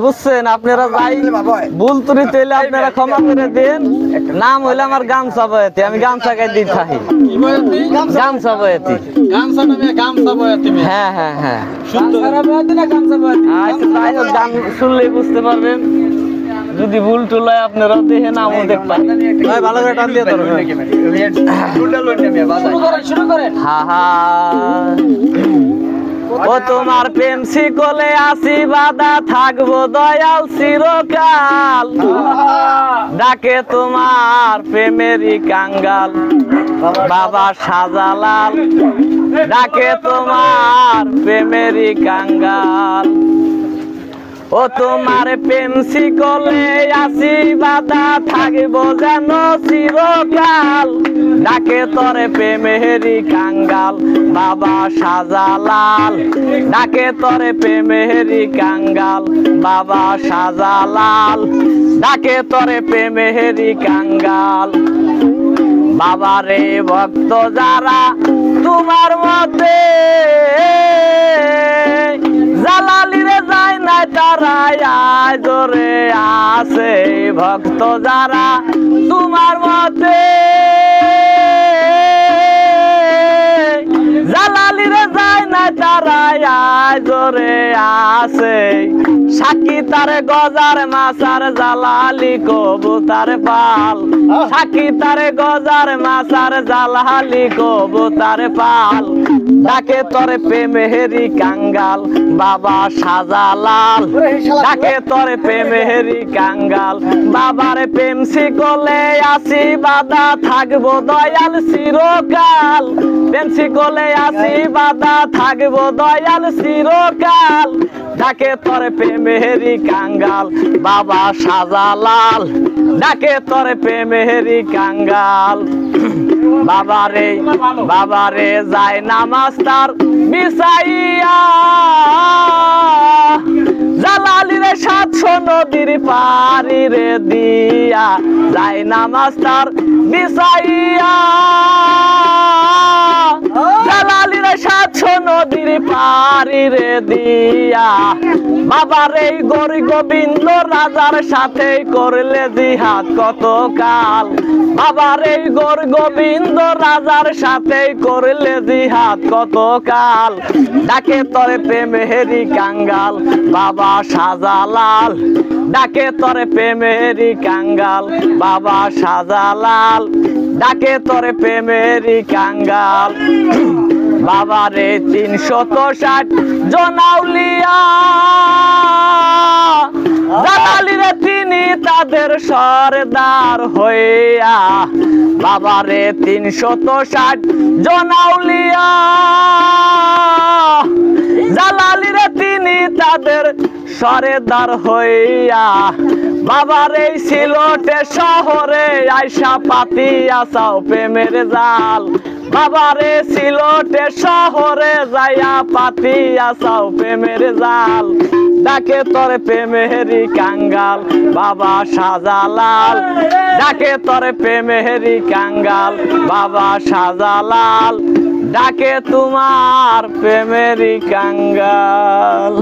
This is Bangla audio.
বুঝছেন আপনারা যাই ভুল ত্রুটি হইলে আপনারা ক্ষমা করে দেন। নাম হইলে আমার গামছা বয়াতি, আমি গামছা গাই দিয়ে থাকি। গামছা বয়াতি, হ্যাঁ হ্যাঁ হ্যাঁ। আচ্ছা যাই হোক, গান শুনলেই বুঝতে পারবেন। যদি ভুল টুল হয় আপনারাও দেখে নামও দেখবেন। ভালো করে টান দিয়ে হা হা। ও তোমার প্রেম শিকলে আসি বাধা, থাকবো দয়াল চিরকাল। ডাকে তোমার প্রেমেরই কাঙ্গাল বাবা শাহজালাল। ডাকে তোমার প্রেমেরই কাঙ্গাল। ও তোমার প্রেম শিকলে আসি বাধা, থাকবো যেন চিরকাল। ডাকে তরে প্রেমেরই কাঙ্গাল বাবা শাহজালাল। ডাকে তরে প্রেমেরই কাঙ্গাল বাবা শাহজালাল। ডাকে তরে প্রেমেরই কাঙ্গাল। বাবারে ভক্ত যারা তোমার মতে, জালালিরে যায় না তারা জোরে আছে। ভক্ত যারা তোমার মতে, জালালিরে যায় না তারা জোরে আছে। সাক্ষী তারে গজার মাছার জালালি কবুতার পাল। সাক্ষী তারে গজার মাছার জালালি কবুতার পাল। ডাকে তরে প্রেমেরই কাঙ্গাল বাবা শাহজালাল। ডাকে তরে প্রেমেরই কাঙ্গাল। বাবার প্রেম শিকলে আসি বাধা, থাকবো দয়াল চিরকাল। প্রেম শিকলে আসি বাধা, থাকবো দয়াল চিরকাল। ডাকে তরে প্রেমেরই কাঙ্গাল বাবা শাহজালাল। ডাকে তরে প্রেমেরই কাঙ্গাল। বাবারে বাবারে যায় নামাজ তার বিছাইয়া, জালালিরে 700 নদীর পারি রে দিয়া। যায় নামাজ তার বিছাইয়া, জালালিরে 700 নদীর পারি রে দিয়া। বাবার এই গরি গোবিন্দ রাজার সাথে করলে জিহাদ কত কাল। বাবার এই গর গোবিন্দ রাজার সাথে করলে জিহাদ কত কাল। ডাকে তরে প্রেমেরই কাঙ্গাল বাবা শাহজালাল। ডাকে তরে প্রেমেরই কাঙ্গাল বাবা শাহজালাল। ডাকে তরে প্রেমেরই কাঙ্গাল। বাবারে 360 জনাউলিয়া, জালালিরে তিনি তাদের সরদার হইয়া। বাবারে 360 জনাউলিয়া, জালালিরে তিনি তাদের সরদার হইয়া। বাবার এই সিলেটে শহরে আইসা পাতিয়া চাও প্রেমের জাল। বাবারে সিলেটে শহরে যাইয়া পাতিয়া চাও প্রেমের জাল। ডাকে তরে প্রেমেরই কাঙ্গাল বাবা শাহজালাল। ডাকে তরে প্রেমেরই কাঙ্গাল বাবা শাহজালাল। ডাকে তোমার প্রেমেরই কাঙ্গাল।